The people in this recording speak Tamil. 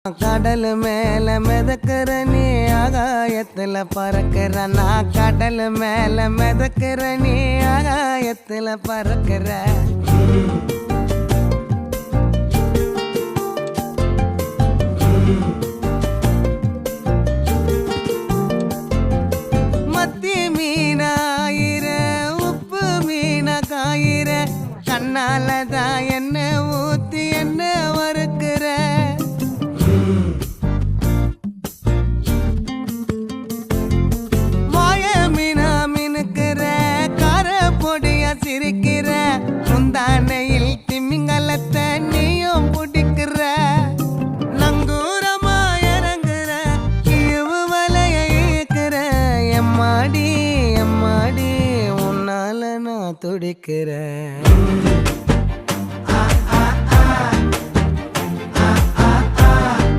கடல் மேல மிதக்கிற நீ ஆகாயத்துல பறக்கிற நான் கடல் மேல மிதக்கிற நீ ஆகாயத்துல பறக்கிற மத்தி மீனாயிர உப்பு மீன காயிர கண்ணாலதான் என்ன ஊத்தி என்ன வறுக்கிற சிரிக்கிற முந்தானையில் திமிங்கலத்தை நீயும் பிடிக்கிற நங்கூரமா இறங்குற இவு வலைய இழுக்கிற எம்மாடி எம்மாடி உன்னால நான் துடிக்கிறேன்.